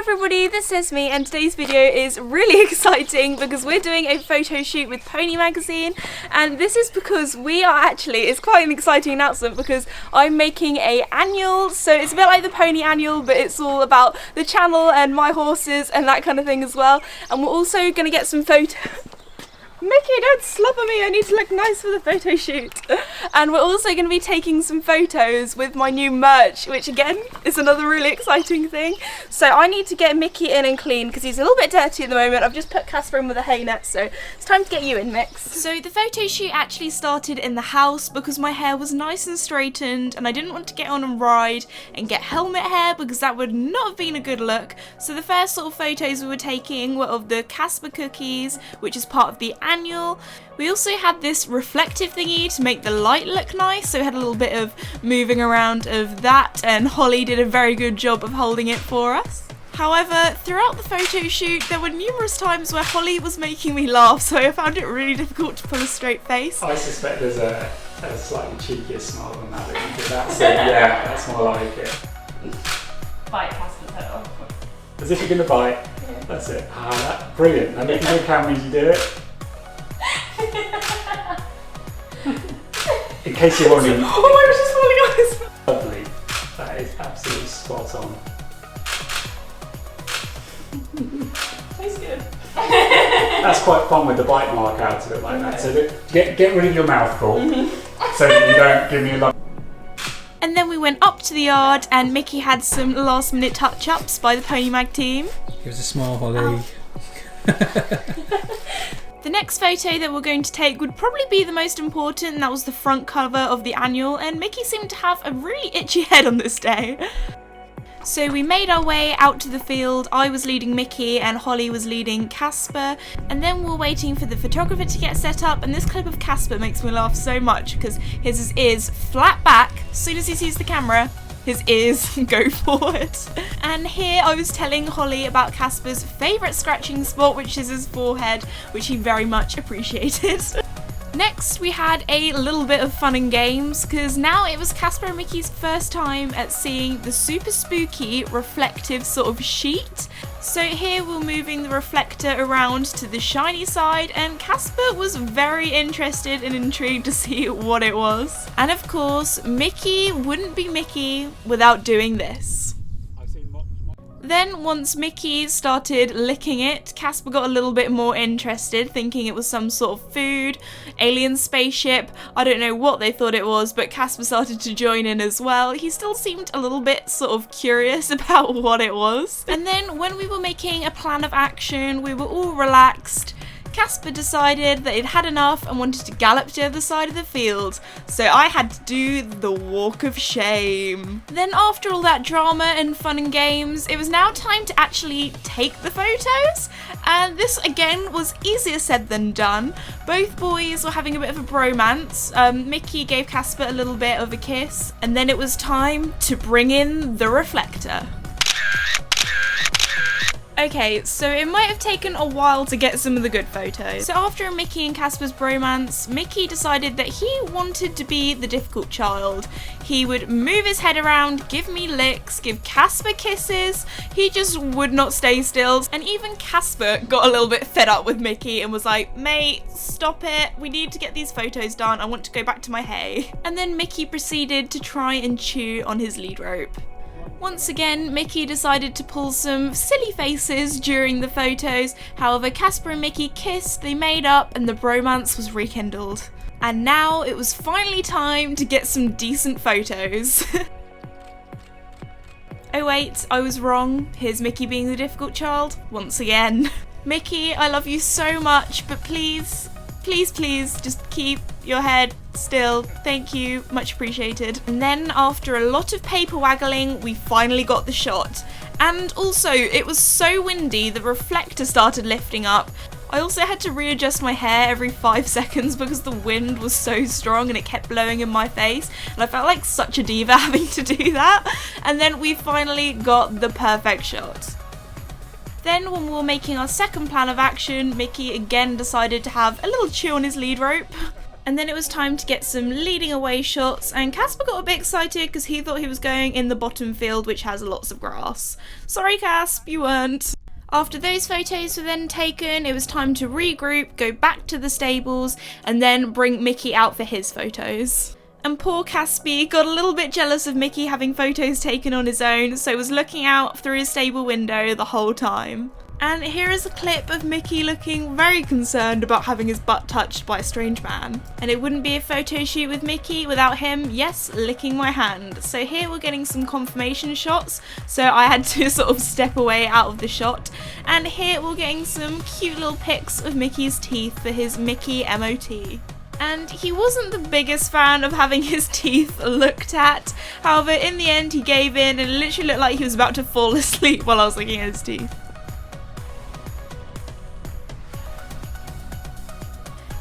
everybody, this is Esme and today's video is really exciting because we're doing a photo shoot with Pony magazine, and this is because it's quite an exciting announcement because I'm making a annual, so it's a bit like the Pony annual but it's all about the channel and my horses and that kind of thing as well. And we're also going to get some photos. Mickey, don't slobber me, I need to look nice for the photo shoot. And we're also going to be taking some photos with my new merch, which again is another really exciting thing. So I need to get Mickey in and clean because he's a little bit dirty at the moment. I've just put Casper in with a hay net, so it's time to get you in, Mix. So the photo shoot actually started in the house because my hair was nice and straightened and I didn't want to get on and ride and get helmet hair because that would not have been a good look. So the first sort of photos we were taking were of the Casper cookies, which is part of the annual. We also had this reflective thingy to make the light look nice, so we had a little bit of moving around of that, and Holly did a very good job of holding it for us. However, throughout the photo shoot there were numerous times where Holly was making me laugh, so I found it really difficult to pull a straight face. I suspect there's a slightly cheekier smile than that, because that's yeah, that's more like it. Bite Casper's head off. As if you're going to bite. Yeah. That's it. Brilliant. And you can do cameras, you do it. In case you're wondering. Oh, I was just falling on his. Lovely. That is absolutely spot on. Tastes good. That's quite fun with the bite mark out of it like that. So get rid of your mouthful so that you don't give me a lump. And then we went up to the yard and Mickey had some last minute touch-ups by the Pony Mag team. Give us a smile, Holly. The next photo that we're going to take would probably be the most important, and that was the front cover of the annual, and Mickey seemed to have a really itchy head on this day. So we made our way out to the field. I was leading Mickey and Holly was leading Casper, and then we were waiting for the photographer to get set up, and this clip of Casper makes me laugh so much because his ears flat back. As soon as he sees the camera, his ears go forward. And here I was telling Holly about Casper's favourite scratching spot, which is his forehead, which he very much appreciated. Next we had a little bit of fun and games because now it was Casper and Mickey's first time at seeing the super spooky reflective sort of sheet. So here we're moving the reflector around to the shiny side, and Casper was very interested and intrigued to see what it was. And of course, Mickey wouldn't be Mickey without doing this. Then once Mickey started licking it, Casper got a little bit more interested, thinking it was some sort of food, alien spaceship. I don't know what they thought it was, but Casper started to join in as well. He still seemed a little bit sort of curious about what it was. And then when we were making a plan of action, we were all relaxed. Casper decided that he'd had enough and wanted to gallop to the other side of the field, so I had to do the walk of shame. Then after all that drama and fun and games, it was now time to actually take the photos, and this again was easier said than done. Both boys were having a bit of a bromance. Mickey gave Casper a little bit of a kiss, and then it was time to bring in the reflector. Okay, so it might have taken a while to get some of the good photos. So after Mickey and Casper's bromance, Mickey decided that he wanted to be the difficult child. He would move his head around, give me licks, give Casper kisses. He just would not stay still. And even Casper got a little bit fed up with Mickey and was like, mate, stop it. We need to get these photos done. I want to go back to my hay. And then Mickey proceeded to try and chew on his lead rope. Once again, Mickey decided to pull some silly faces during the photos. However, Casper and Mickey kissed, they made up, and the bromance was rekindled. And now it was finally time to get some decent photos. Oh wait, I was wrong. Here's Mickey being the difficult child once again. Mickey, I love you so much, but please, just keep your head still. Thank you, much appreciated. And then after a lot of paper waggling, we finally got the shot. And also, it was so windy, the reflector started lifting up. I also had to readjust my hair every 5 seconds because the wind was so strong and it kept blowing in my face, and I felt like such a diva having to do that. And then we finally got the perfect shot. Then when we were making our second plan of action, Mickey again decided to have a little chew on his lead rope. And then it was time to get some leading away shots, and Casper got a bit excited because he thought he was going in the bottom field, which has lots of grass. Sorry Casp, you weren't. After those photos were then taken, it was time to regroup, go back to the stables, and then bring Mickey out for his photos. And poor Caspy got a little bit jealous of Mickey having photos taken on his own, so was looking out through his stable window the whole time. And here is a clip of Mickey looking very concerned about having his butt touched by a strange man. And it wouldn't be a photo shoot with Mickey without him, yes, licking my hand. So here we're getting some confirmation shots, so I had to sort of step away out of the shot. And here we're getting some cute little pics of Mickey's teeth for his Mickey MOT. And he wasn't the biggest fan of having his teeth looked at. However, in the end he gave in and it literally looked like he was about to fall asleep while I was looking at his teeth.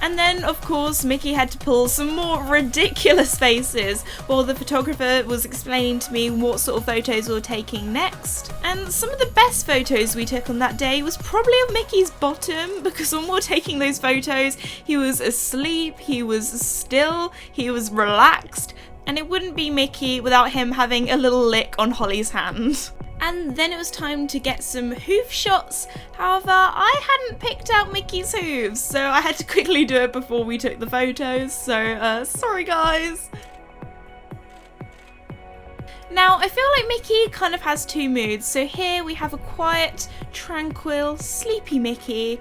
And then, of course, Mickey had to pull some more ridiculous faces while the photographer was explaining to me what sort of photos we were taking next. And some of the best photos we took on that day was probably of Mickey's bottom, because when we were taking those photos, he was asleep, he was still, he was relaxed, and it wouldn't be Mickey without him having a little lick on Holly's hand. And then it was time to get some hoof shots. However, I hadn't picked out Mickey's hooves, so I had to quickly do it before we took the photos, so sorry guys. Now, I feel like Mickey kind of has two moods. So here we have a quiet, tranquil, sleepy Mickey.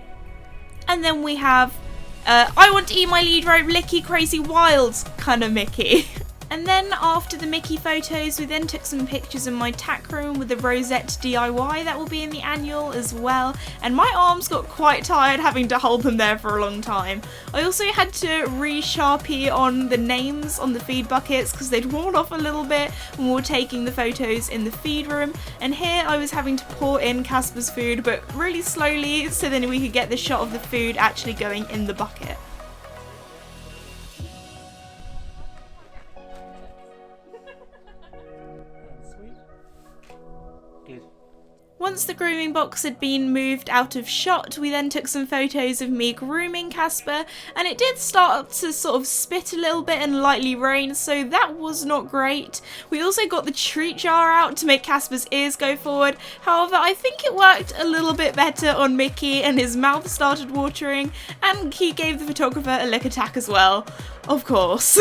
And then we have, I want to eat my lead rope, licky, crazy, wild kind of Mickey. And then after the Mickey photos, we then took some pictures in my tack room with the rosette DIY that will be in the annual as well. And my arms got quite tired having to hold them there for a long time. I also had to re-sharpie on the names on the feed buckets because they'd worn off a little bit when we were taking the photos in the feed room. And here I was having to pour in Casper's food, but really slowly so then we could get the shot of the food actually going in the bucket. Once the grooming box had been moved out of shot, we then took some photos of me grooming Casper, and it did start to sort of spit a little bit and lightly rain, so that was not great. We also got the treat jar out to make Casper's ears go forward. However, I think it worked a little bit better on Mickey and his mouth started watering, and he gave the photographer a lick attack as well, of course.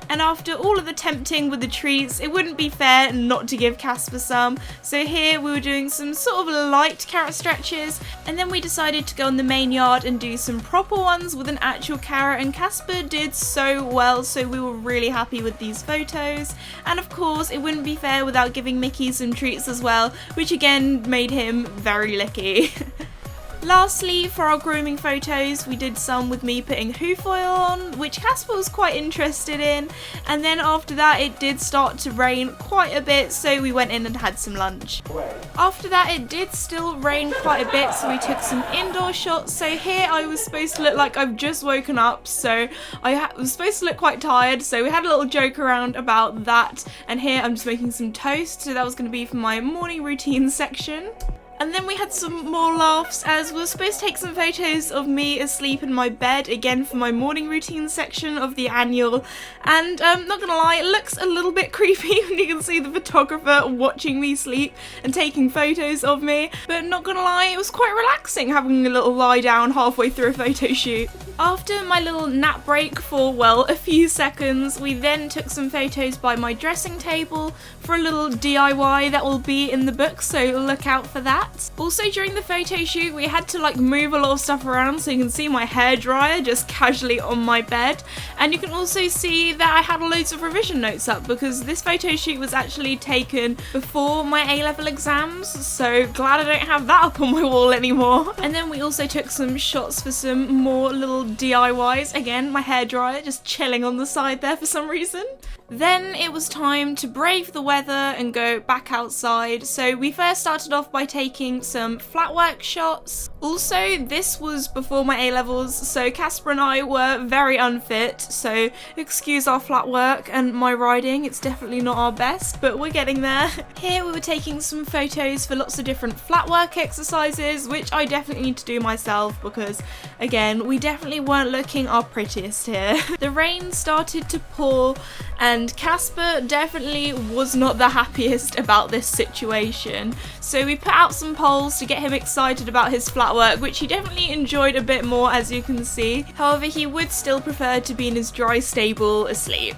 And after all of the tempting with the treats, it wouldn't be fair not to give Casper some. So here we were doing some sort of light carrot stretches, and then we decided to go in the main yard and do some proper ones with an actual carrot, and Casper did so well, so we were really happy with these photos. And of course, it wouldn't be fair without giving Mickey some treats as well, which again made him very licky. Lastly, for our grooming photos, we did some with me putting hoof oil on, which Casper was quite interested in, and then after that it did start to rain quite a bit, so we went in and had some lunch. After that it did still rain quite a bit, so we took some indoor shots. So here I was supposed to look like I've just woken up, so I was supposed to look quite tired, so we had a little joke around about that, and here I'm just making some toast, so that was going to be for my morning routine section. And then we had some more laughs as we were supposed to take some photos of me asleep in my bed, again for my morning routine section of the annual. And not gonna lie, it looks a little bit creepy when you can see the photographer watching me sleep and taking photos of me. But not gonna lie, it was quite relaxing having a little lie down halfway through a photo shoot. After my little nap break for, well, a few seconds, we then took some photos by my dressing table for a little DIY that will be in the book, so look out for that. Also during the photo shoot we had to move a lot of stuff around, so you can see my hairdryer just casually on my bed, and you can also see that I had loads of revision notes up because this photo shoot was actually taken before my A-level exams, so glad I don't have that up on my wall anymore. And then we also took some shots for some more little DIYs. Again, my hairdryer just chilling on the side there for some reason. Then it was time to brave the weather and go back outside. So we first started off by taking some flat work shots. Also, this was before my A-levels, so Casper and I were very unfit, so excuse our flat work and my riding, it's definitely not our best, but we're getting there. Here we were taking some photos for lots of different flat work exercises, which I definitely need to do myself because, again, we definitely weren't looking our prettiest here. The rain started to pour and Casper definitely was not the happiest about this situation. So we put out some polls to get him excited about his flat work, which he definitely enjoyed a bit more, as you can see. However, he would still prefer to be in his dry stable asleep.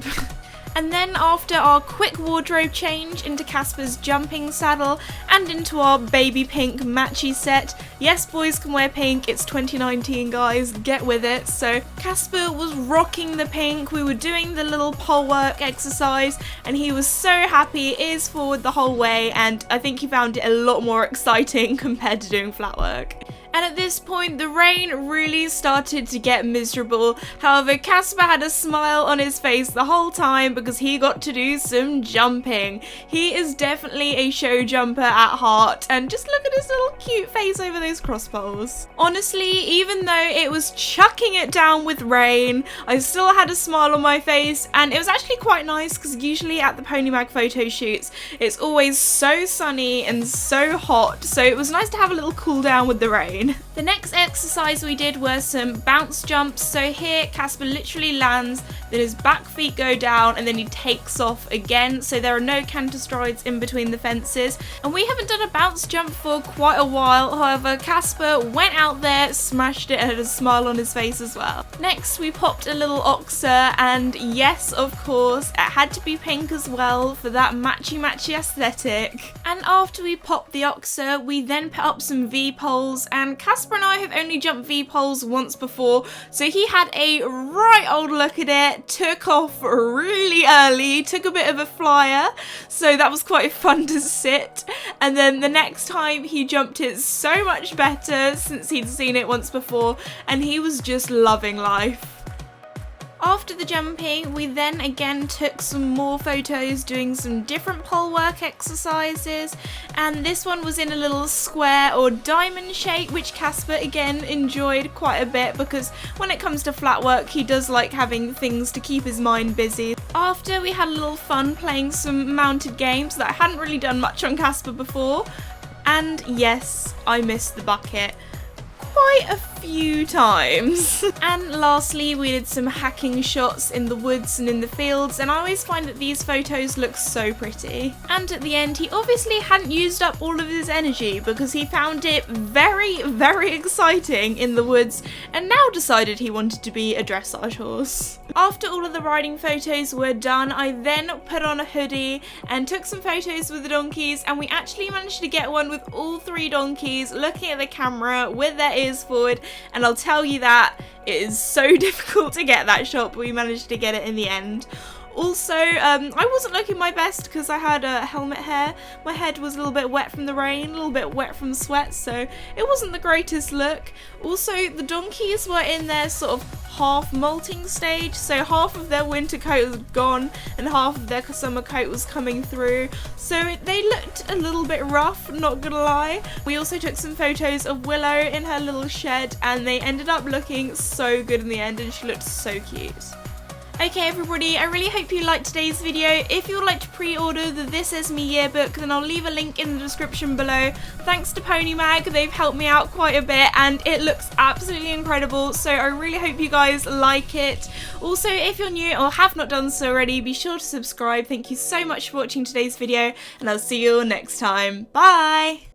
And then after our quick wardrobe change into Casper's jumping saddle and into our baby pink matchy set, yes, boys can wear pink, it's 2019 guys, get with it. So Casper was rocking the pink, we were doing the little pole work exercise and he was so happy, ears forward the whole way, and I think he found it a lot more exciting compared to doing flat work. And at this point, the rain really started to get miserable. However, Casper had a smile on his face the whole time because he got to do some jumping. He is definitely a show jumper at heart, and just look at his little cute face over those crossbows. Honestly, even though it was chucking it down with rain, I still had a smile on my face, and it was actually quite nice because usually at the Pony Mag photo shoots, it's always so sunny and so hot, so it was nice to have a little cool down with the rain. The next exercise we did were some bounce jumps. So here Casper literally lands, then his back feet go down and then he takes off again, so there are no canter strides in between the fences. And we haven't done a bounce jump for quite a while, however Casper went out there, smashed it and had a smile on his face as well. Next we popped a little oxer, and yes, of course, it had to be pink as well for that matchy aesthetic. And after we popped the oxer, we then put up some V-poles, and Casper and I have only jumped V-poles once before, so he had a right old look at it, took off really early, took a bit of a flyer, so that was quite fun to sit. And then the next time he jumped it so much better since he'd seen it once before, and he was just loving life. After the jumping, we then again took some more photos doing some different pole work exercises, and this one was in a little square or diamond shape, which Casper again enjoyed quite a bit because when it comes to flat work he does like having things to keep his mind busy. After, we had a little fun playing some mounted games that I hadn't really done much on Casper before, and yes, I missed the bucket quite a few times. And lastly, we did some hacking shots in the woods and in the fields, and I always find that these photos look so pretty. And at the end, he obviously hadn't used up all of his energy because he found it very exciting in the woods and now decided he wanted to be a dressage horse. After all of the riding photos were done, I then put on a hoodie and took some photos with the donkeys, and we actually managed to get one with all 3 donkeys looking at the camera with their ears forward, and I'll tell you that it is so difficult to get that shot, but we managed to get it in the end. Also, I wasn't looking my best because I had a helmet hair. My head was a little bit wet from the rain, a little bit wet from sweat, so it wasn't the greatest look. Also, the donkeys were in their sort of half molting stage, so half of their winter coat was gone and half of their summer coat was coming through, so they looked a little bit rough, not gonna lie. We also took some photos of Willow in her little shed, and they ended up looking so good in the end, and she looked so cute. Okay everybody, I really hope you liked today's video. If you would like to pre-order the This Esme yearbook, then I'll leave a link in the description below. Thanks to Pony Mag, they've helped me out quite a bit and it looks absolutely incredible, so I really hope you guys like it. Also, if you're new or have not done so already, be sure to subscribe. Thank you so much for watching today's video, and I'll see you all next time. Bye!